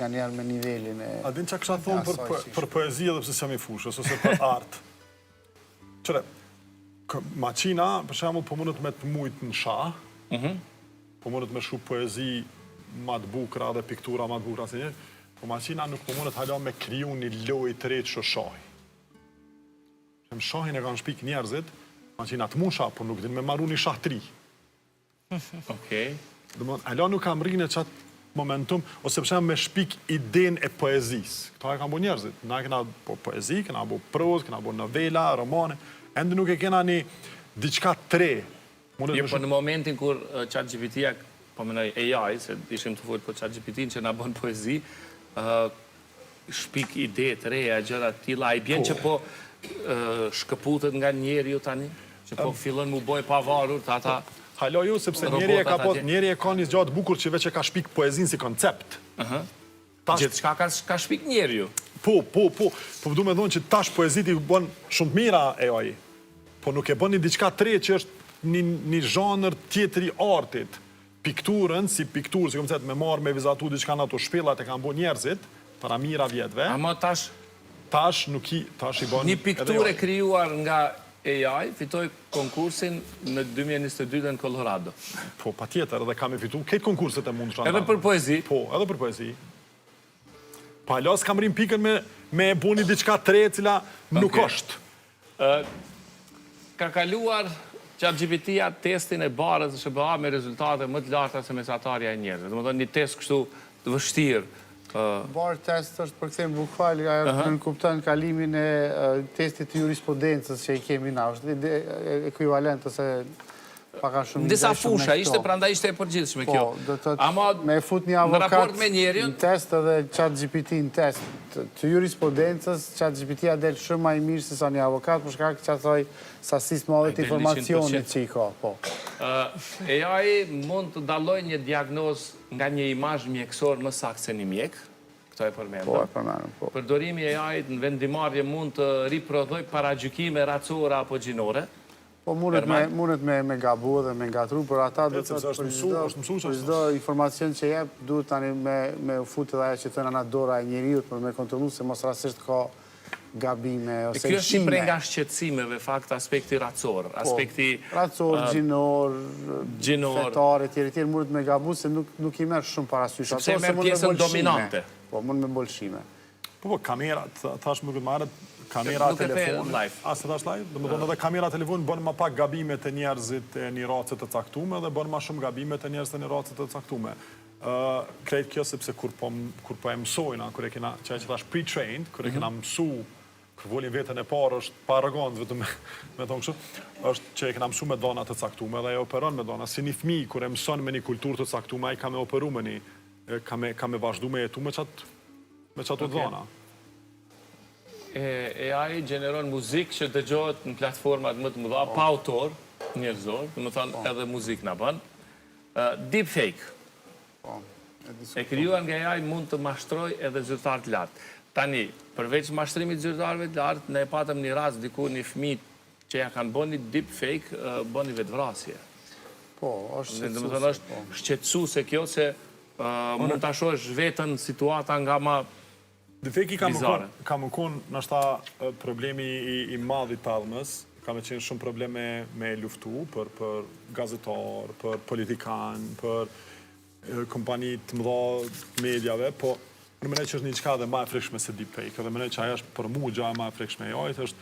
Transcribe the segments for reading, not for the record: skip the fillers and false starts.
janë me nivelin e... A din që kësha thonë për poezi edhe pëse jam i fushës, ose për artë. Qëre, maqina, për shemull, po mundet me të mujtë në shah, po mundet me shu poezi ma të bukra dhe piktura ma të bukra se një, po maqina nuk po mundet hala me kriju një loj të rejtë që shahi. Shem shahin e kanë shpik njerëzit, maqina të mund shah, por nuk din me maru një shah tri. Okej. Hala nuk kam rrinë e qatë momentum, ose përshem me shpik iden e poezis. Këta e kam bo njerëzit. Na e kena bo poezi, kena bo proz, kena bo novela, romane, ende nuk e kena një diçka tre. Jo, po në momentin kur ChatGPT-ja, po menoj AI, se ishim të folë po ChatGPT-n që na bën poezi, shpik ide të reja, gjëra tilla, i bjen që po shkëputet nga njeri ju tani? Që po fillon mu boj pavarur të ata... Halo ju, sepse njeri e ka një zgjatë bukur që veç e ka shpik poezin si koncept. Gjithë shka ka shpik njeri ju? Po vdu me thonë që tash poezit i bën shumë të mira AI, po nuk e bën një diçka tre që është një zhanër tjetëri artit. Pikturën, si pikturë, si këmë me marë me vizatu diçka në ato shpillat e kanë bo njerëzit, para mira vjetëve. Ama tash i bën... Një pikturë e krijuar nga AI fitoj konkursin në 2022 në Colorado. Po, pa tjetër, edhe kam e fitu këtë konkurset e mund Edhe për poezi? Po, edhe për poezi. Pa halas kam rrim pikën me e bu një diçka tre cila nuk është. Ka kaluar ChatGPT-ja testin e barës dhe SBA me rezultate më të larta se mesatarja e njerëzve. Dhe më thonë një test kështu të vështirë. Barë test është për këthejmë bukfali, në kupton kalimin e testit të jurisprudencës që i kemi na, është ekuivalent ose paka shumë... Në disa fusha, prandaj ishte e përgjithshme kjo. Me fut një avokat në test edhe ChatGPT në test të jurisprudencës, ChatGPT-ja del shumë ma i mirë se sa një avokat, për shkak që athoj sasis më dhe të informacionit që i ka. AI mund të dalloj një diagnoz nga një imazh mjekësor më saktë se një mjek, këto e përmendëm. Po, e përmendëm, po. Përdorimi i AI-t në vendimarrje mund të riprodhoj paragjykime racore apo gjinore. Po, mundet me gabu dhe me ngatru, për ata dhe të për çdo informacion që jep, duhet tani me futë dhe ajo që thënë ana dora e njeriut, për me kontrolu se mos rastisht ka gabime ose kjo është një nga shqetësimeve, fakt, aspekti racor, aspekti... Racor, gjinor, fetar, etj. Mundet me gabu, se nuk i merë shumë parasysh. Sepse i merë pjesën dominante. Po, mund me bolshime. Po, kamerat, thash më këtë marët, kamera telefon... Asë thash live? Dhe më thonë edhe kamera telefon bënë ma pak gabime të njerëzit e një racet të caktume dhe bënë ma shumë gabime të njerëzit e një racet të caktume. Krejt kjo sepse kur po e mësojna, kur e kena, që e që thash pre-trained, kur e kena mësu, kur volin vetën e parë është pa arrogancë, vetëm me thonë kështu, është që e kena mësu me dona të caktume dhe e operon me dona. Si një fmi, kur e mëson me një kulturë të caktume, a i ka me operu me një, ka me vazhdu me jetu me qatë dona. AI gjeneron muzik që dëgjohet në platformat më të mëdha, pa autor, njerëzor, dhe më thonë edhe muzik në banë. Deepfake. E krijuar nga AI mund të mashtroj edhe zyrtar të lartë. Tani, përveç mashtrimit zyrtarëve të lartë, ne patëm një rast diku një fëmijë që ja kanë bënë një deepfake, bënë një vetvrasje. Po, është shqetësuese. Dhe më thonë është shqetësuese kjo se mund të ashosh vetën situata nga ma Deepfake ka më konë nështë ta problemi i madh i talmës, ka me qenë shumë probleme me luftu për gazetar, për politikan, për kompani të mëdha medjave, po në mënej që është një qka dhe ma e frikshme se deepfake, edhe mënej që aja është për mu gja ma e frikshme e ajtë, është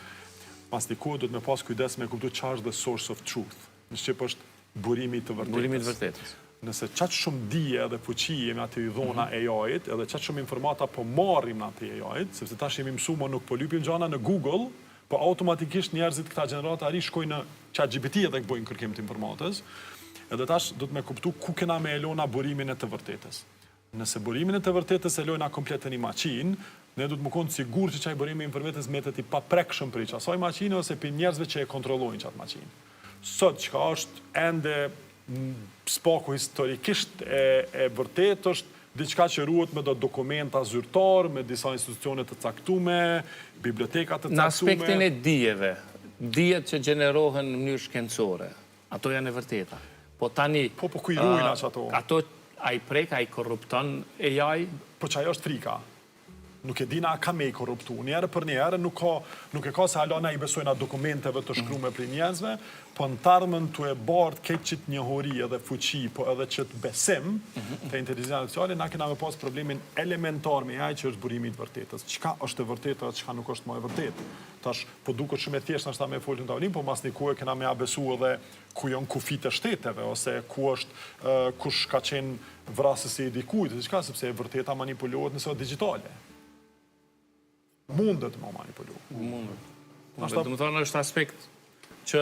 pas një kohë, du të me pas kujdes me kuptu qa është the source of truth, në shqip është burimi të vërtetës. Nëse qatë shumë dije dhe fuqi jemi atë i dhona AI-it, edhe qatë shumë informata po marrim në atë AI-it, sepse tash jemi mësu më nuk po lypim gjana në Google, po automatikisht njerëzit këta generata ari shkojnë në ChatGPT edhe këbojnë kërkim të informatës, edhe tash du të me kuptu ku kena me elona burimin e të vërtetës. Nëse burimin e të vërtetës elona komplet e një maqin, ne du të më konë sigur që qaj burimi informatës metet i paprekshëm për i qasoj maqin ose për njerëzve që e kontrollojnë qatë maqin. Sot që ka është ende spaku historikisht e vërtet është diçka që ruhet me do dokumenta zyrtar, me disa institucionet të caktume, bibliotekat të caktume. Në aspektin e dijeve, dijet që gjenerohen në mënyrë shkencore, ato janë e vërteta. Po tani... Po ku i ruina që ato? Ato a i prek, a i korrupton AI po që ajo është frika. Nuk e dina ka me i korruptu. Njerë për njerë nuk e ka se halona i besojna dokumenteve të shkrume për njerëzve, po në tarmën të e bardë këtë qitë njohori edhe fuqi, po edhe qitë besim të inteligencë artificiale, na kena me pas problemin elementar me jaj që është burimi të vërtetës. Qka është e vërtetë, qka nuk është më e vërtetë. Tash, po duket shumë e thjeshtë nështë ta me folën të avlin, po mas një kuë kena me abesu edhe ku janë kufit e shteteve, ose ku është kush ka qenë vrasës e dikujt, sepse e vërteta manipulohet nëse digitale. Mundet më manipulu. Mundet. Dhe më thonë është aspekt që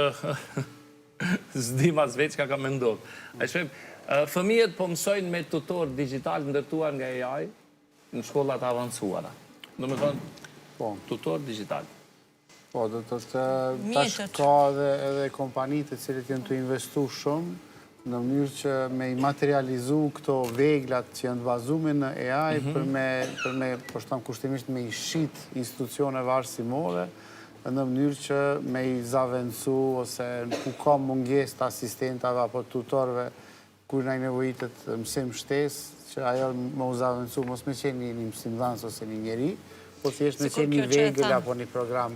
zdi mas veç ka me ndodhë. Fëmijet po mësojnë me tutor digital ndërtuar nga AI në shkollat avancuara. Dhe më thonë, tutor digital. Po, do të tash ka edhe kompanitë të cilët jenë të investu shumë në mënyrë që me i materializu këto veglat që janë të bazume në AI për me, po shtam kushtimisht, me i shit institucioneve arsimore në mënyrë që me i zavencu ose ku ka munges të asistentave apo tutorve kur në i nevojitet mësim shtes që ajo me u zavencu mos me qenë një mësim dhans ose një njeri, po thjesht me qenë një vegl apo një program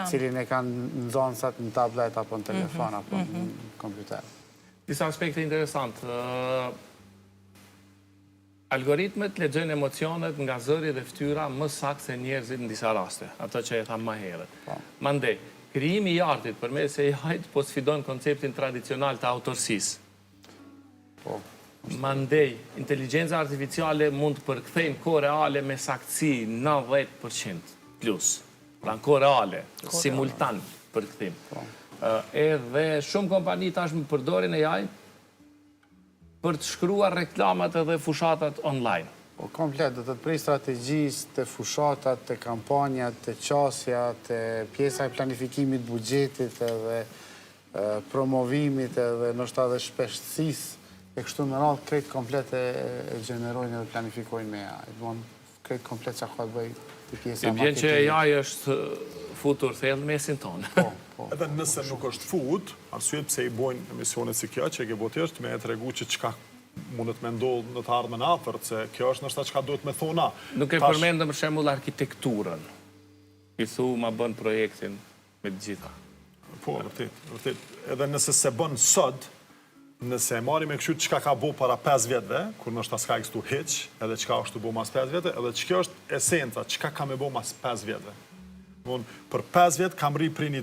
cilin e kanë në zonësat në tablet apo në telefon apo në kompjuter. Disa aspekte interesant. Algoritmet lexojnë emocionet nga zëri dhe fytyra më saktë se njerëzit në disa raste, ato që e thamë më herët. Mandej, krijimi i artit përmes AI-t po sfidon konceptin tradicional të autorësisë. Mandej, inteligjenca artificiale mund të përkthejnë kohë reale me saktësi 90% plus. Pra në kohë reale, simultan përkthim. Edhe shumë kompani tash më përdorin AI për të shkruar reklamat edhe fushatat online. Po, komplet, do të prej strategjisë, të fushatat, të kampanjat, të qasja, të pjesa e planifikimit buxhetit edhe promovimit edhe nështë edhe shpeshtësisë e kështu në radhë krejt komplet e gjenerojnë edhe planifikojnë me AI. Krejt komplet që ka të bëj të pjesa marketing. E bjen që AI është futur thellë mesin tonë. Edhe nëse nuk është fut, arsyet pse i bojnë emisionet si kjo, që e ke botë është me e tregu që qka mundet me ndodhë në të ardhmen afërt, se kjo është nështë qka duhet me thona. Nuk e përmendëm për shembull arkitekturën. I thu ma bën projektin me të gjitha. Po, vërtet. Edhe nëse se bën sot, nëse e marim e kështu qka ka bo para 5 vjetëve, kur nështë ta s'ka ekstu heq, edhe qka është të bo mas 5 vjetëve, edhe që kjo është esenca, qka ka me bo mas 5 vjetëve. Për 5 vjetë kam ri prinit